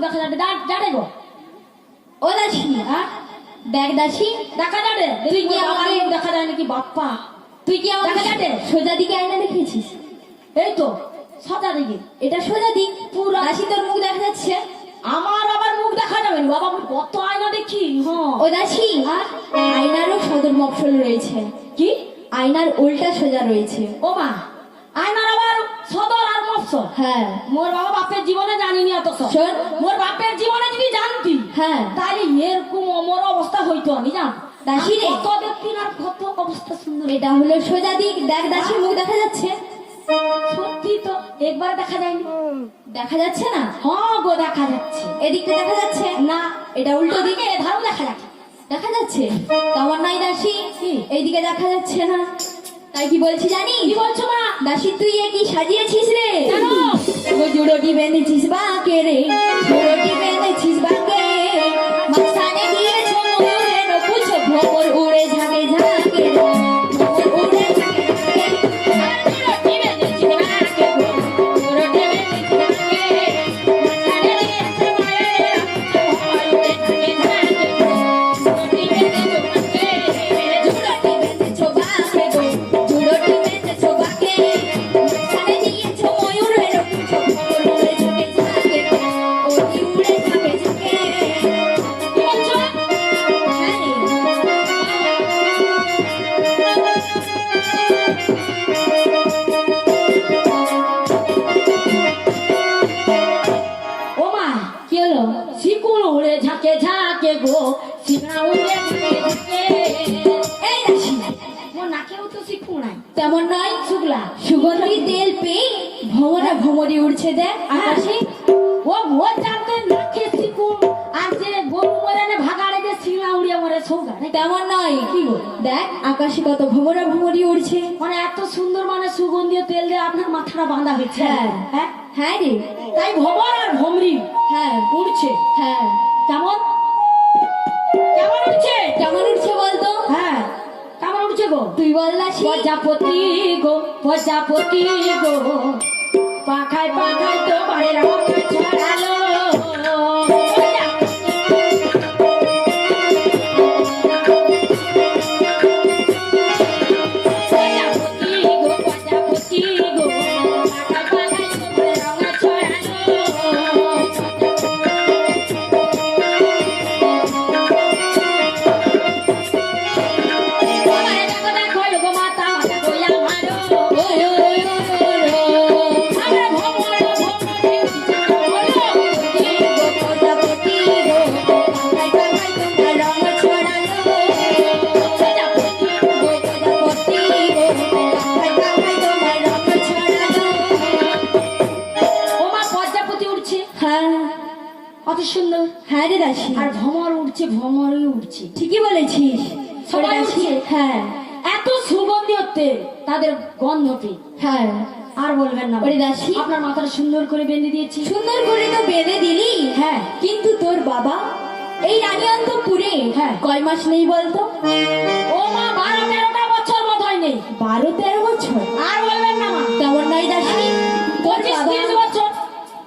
দেখা যাবে জানে গো ও দাসী, হ্যাঁ দেখ দাসী, দেখা যাবে তুই কি আমাকে দেখা যায় নাকি বাপ্পা তুই কি আমাকে দেখা যাবে? সোজা দিকে আয়না দেখেছিস? এই তো সাদা দিকে এটা সোজা দিক। পুরো দাসী তোর মুখ দেখা যাচ্ছে? আমার আবার মুখ দেখা যাবে না বাবা, আমি কত আয়না দেখি। হ্যাঁ ও দাসী, আয়নারও সদর মফসল রয়েছে। কি আয়নার উল্টা সোজা রয়েছে। ও মা, আয়নার আবার সদর আর মফসল? হ্যাঁ। মোর বাবা বাপের জীবনে জানিনি এত সব। শোন, মোর বাপের জীবনে যদি জানতি হ্যাঁ, তাহলে এরকম অমর অবস্থা হইতো আমি জান। দাসী রে, কত দেখতি আর কত অবস্থা সুন্দর। এটা হলো সোজা দিক। দেখ দাসীর মুখ দেখা যাচ্ছে? সত্যি তো একবার দেখা যায়নি। দেখা যাচ্ছে না? হ্যাঁ গো দেখা যাচ্ছে। এদিকটা দেখা যাচ্ছে না এটা উল্টো দিকে। দিকে এধারও দেখা যাচ্ছে। দেখা যাচ্ছে তেমন নাই দাসী, এইদিকে দেখা যাচ্ছে না। তাই কি বলছি জানি? কি বলছো মা? দাসী তুই এ কি সাজিয়েছিস রে? কেন? ও জুড়োটি বেঁধেছিস বাঁকে রে, জুড়োটি বেঁধেছিস বাঁকে, মাঝখানে দিয়েছ ময়ূরে নকুচ, ভ্রমর উড়ে ঝাঁকে ঝাঁকে, ভ্রমর উড়ে ঝাঁকে ঝাঁকে, জুড়োটি বেঁধেছি বাঁকে গো, জুড়োটি বেঁধেছি বাঁকে, মাঝখানে দিয়েছে ময়ূরে নকুচ, ভ্রমর উড়ে ঝাঁকে ঝাঁকে। জুড়োটি বেঁধেছ বাঁকে গো, জুড়োটি বেঁধেছ বাঁকে, মাঝখানে দিয়েছ ময়ূরে নকুচ, ভ্রমর উড়ে ঝাঁকে ঝাঁকে, ও মা, কি হলো? শিকুল উড়ে ঝাঁকে ঝাঁকে গো, শিঙা উড়ে ঝাঁকে ঝাঁকে। এই দাসী, মোর নাকেও তো শিখু নাই। তেমন নয়, শুক্লা সুগন্ধি তেল পেয়ে ভ্রমরা ভ্রমরি উড়ছে দেখ আকাশে। ও মোর জানতে নাকে শিকুল আর যে গরু মরে না ভাগাড়ে যে শিঙা উড়িয়ে মরে সৌগা। তেমন নয়, কি গো? দেখ আকাশে কত ভ্রমরা ভ্রমরি উড়ছে। মানে এত সুন্দর মানে সুগন্ধীয় তেল দিয়ে আপনার মাথাটা বাঁধা হয়েছে। হ্যাঁ। হ্যাঁ হ্যাঁ রে, তাই ভবর আর ভমরি হ্যাঁ উড়ছে। হ্যাঁ। কেমন কেমন উঠছে? কেমন উঠছে বলতো? হ্যাঁ কেমন উঠছে গো? তুই বল দাসী। প্রজাপতি গো, প্রজাপতি গো, পাখায় পাখায় তো বাড়ির রঙ ছড়ালো। প্রজাপতি গো, প্রজাপতি গো, পাখায় পাখায় তো বাড়ির রঙ ছড়ালো। আমারে দেখো দেখো গো মাতা, মাতা গো আমারো। ওই ওই ওই ওই ওই। আমরা ভ্রমর ভ্রমরে প্রজাপতি গো, পাখায় পাখায় তোমার রঙ ছড়ালো। প্রজাপতি গো, পাখায় পাখায় তোমার রঙ ছড়ালো। ও মা, প্রজাপতি উঠছে হ্যাঁ, কত সুন্দর। হ্যাঁ রে দাসী, আর ভ্রমর উঠছে, ভ্রমরই উঠছে। ঠিকই বলেছিস। সবাই ওরে দাসী, উঠছে। হ্যাঁ এত সুগন্ধি হতে তাদের গন্ধতে হ্যাঁ। আর বলবেন না। ওরে দাসী, আপনার মাথাটা সুন্দর করে বেঁধে দিয়েছি। সুন্দর করে তো বেঁধে দিলি, হ্যাঁ কিন্তু তোর বাবা এই রানী অন্তপুরে হ্যাঁ। কয় মাস নেই বলতো? ও মা, 12-13টা বছর বোধহয় নেই। 12-13 বছর? আর বলবেন না মা, তেমন নয় দাসী, তোর 25-30 বাবা, বছর।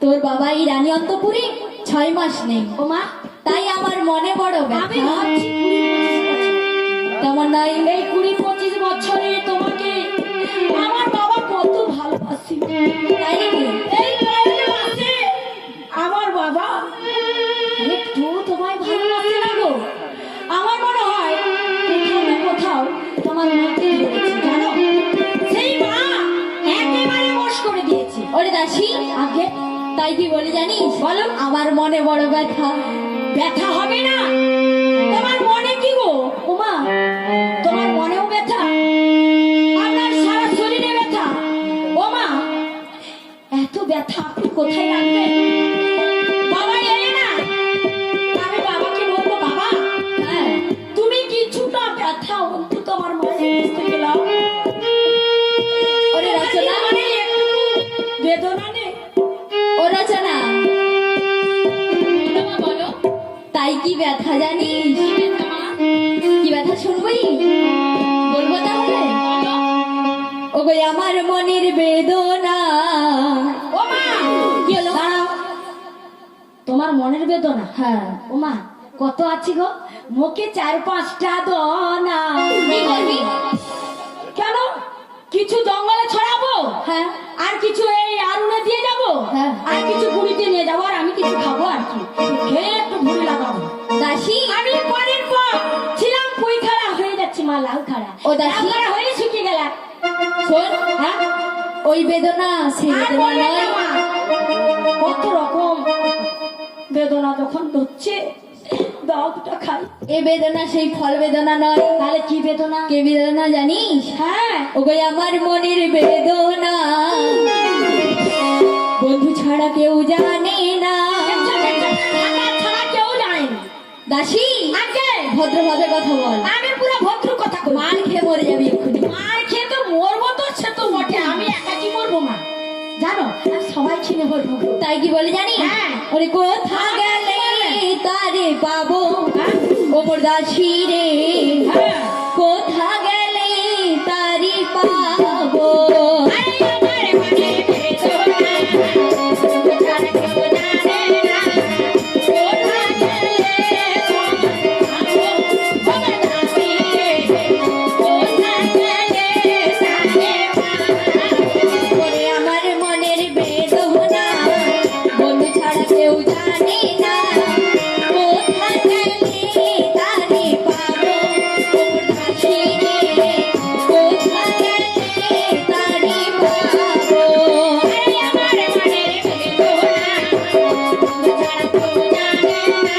তোর বাবা এই রানী অন্তপুরে 6 মাস নেই। ও মা, তাই আমার মনে বড় আমি ব্যথা। ভাবছি 20-25 বছর। তেমন নয়, এই 20-25 বছরে তোমাকে আমার বাবা কত ভালোবাসি। তাই নাকি? এই ভালোবাসে আমার বাবা একটু তোমায় ভালোবাসে না গো। আমার মনে হয় কোথাও না কোথাও তোমার মাকে ধরেছে, জানো? সেই মা একেবারে বশ করে দিয়েছে। ওরে দাসী, আগে তাই কি বলি জানিস? বলো। আমার মনে বড় ব্যথা। ব্যথা হবে না? তোমার মনে কি গো উমা? তোমার মনেও ব্যথা, আপনার সারা শরীরে ব্যথা। ও মা, এত ব্যথা আপনি কোথায় রাখবেন? বাবা এলে না, আমি বাবাকে বলবো, বাবা হ্যাঁ, তুমি কিছুটা ব্যথা অন্তত আমার মনে বুঝতে গেলাম। ওরে রচনা, মানে একটু বেদনা নেই। ও রচনা, বাবা বলো, তাই কি ব্যথা জানিস? কি ব্যথা মা? কি ব্যথা শুনবি? বলবো তাহলে? বলো। ওগো আমার মনের বেদনা। ও মা, কি হলো? দাঁড়াও। তোমার মনের বেদনা হ্যাঁ। ওমা কত আছে গো, মুখে 4-5টা দনা। কি করবি? কেন, কিছু জঙ্গলে ছড়াবো, হ্যাঁ। আর কিছু এই আরুনে দিয়ে যাবো, হ্যাঁ। আর কিছু গুড়িতে নিয়ে যাবো, আর আমি কিছু খাবো আর কি, খেয়ে একটু ভুড়ি লাগাবো। দাসী, আমি পরের পর ছিলাম পুই খাড়া, হয়ে যাচ্ছে মা লাউ খাড়া। ও দাসী। লাউ খাড়া হয়ে শুকিয়ে গেল। শোন, হ্যাঁ, ওই বেদনা সেই আর বেদনা বলবে নয়। না মা, কত রকম বেদনা যখন হচ্ছে দাও দুটা খাই। এ বেদনা সেই ফল বেদনা নয়। তাহলে কি বেদনা? কে বেদনা জানিস? হ্যাঁ, ওগো আমার মনের বেদনা, বন্ধু ছাড়া কেউ জানে না। আমার ছাড়া কেউ জানে না। দাসী, আগে ভদ্রভাবে কথা বল। আমি পুরো ভদ্র কথা কই। মার খেয়ে মরে যাবি এক্ষুনি। মার খেয়ে তো মরবো, তো সে তো বটে, আমি একা কি মরবো মা, জানো আর সবাই ছিনে মরবো। তাই কি বলে জানি? হ্যাঁ। ওরে কোথা গেলে তারে পাবো, হ্যাঁ। ওপর দাসী রে, হ্যাঁ। কোথা গেলে তারি পাবো। আরে আমার মনে বেদনা, ছাড়া কেউ জানে না, কোথা গেলে আমার দাসী রে, কোথা গেলে তারে পাবো। ওরে আমার মনের বেদনা, বন্ধু ছাড়া কেউ জানে না, কোথা গেলে তারি পাবো, ওপর দাসী রে, কোথা গেলে তারি পাবো। আরে আমার মনের বেদনা, ছাড়া কেউ জানে না,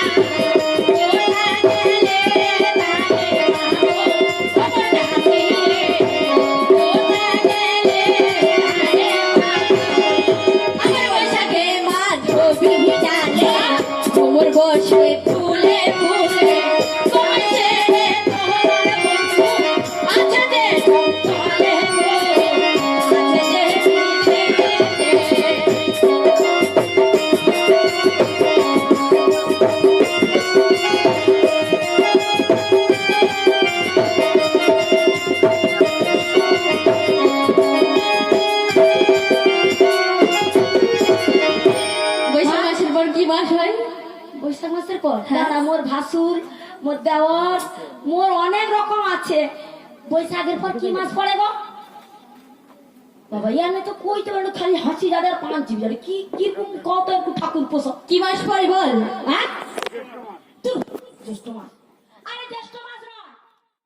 কোথা গেলে তারে পাবো। আমার দাসী রে, কোথা গেলে তারে পাবো। আমার বৈশাখে মাধবী জানে, কোমর বসে ফুলে ফুলে, তোমার ছেড়ে তোমার বন্ধু আছে যে চলে গো, আছে যে বিদেশে। বৈশাখ মাসের পর কি মাস হয়? বৈশাখ মাসের পর হ্যাঁ। দাদা, মোর ভাসুর, মোর দেওর, মোর অনেক রকম আছে। বৈশাখের পর কি মাস পড়ে গো বাবা? ইয়ানে তো কইতে পারো, খালি হাসি যাদের পাঁচ জিবি যাদের কি কিরকম কত একটু ঠাকুর পোষক। কি মাস পরে বল? হ্যাঁ, তুই জ্যৈষ্ঠ মাস।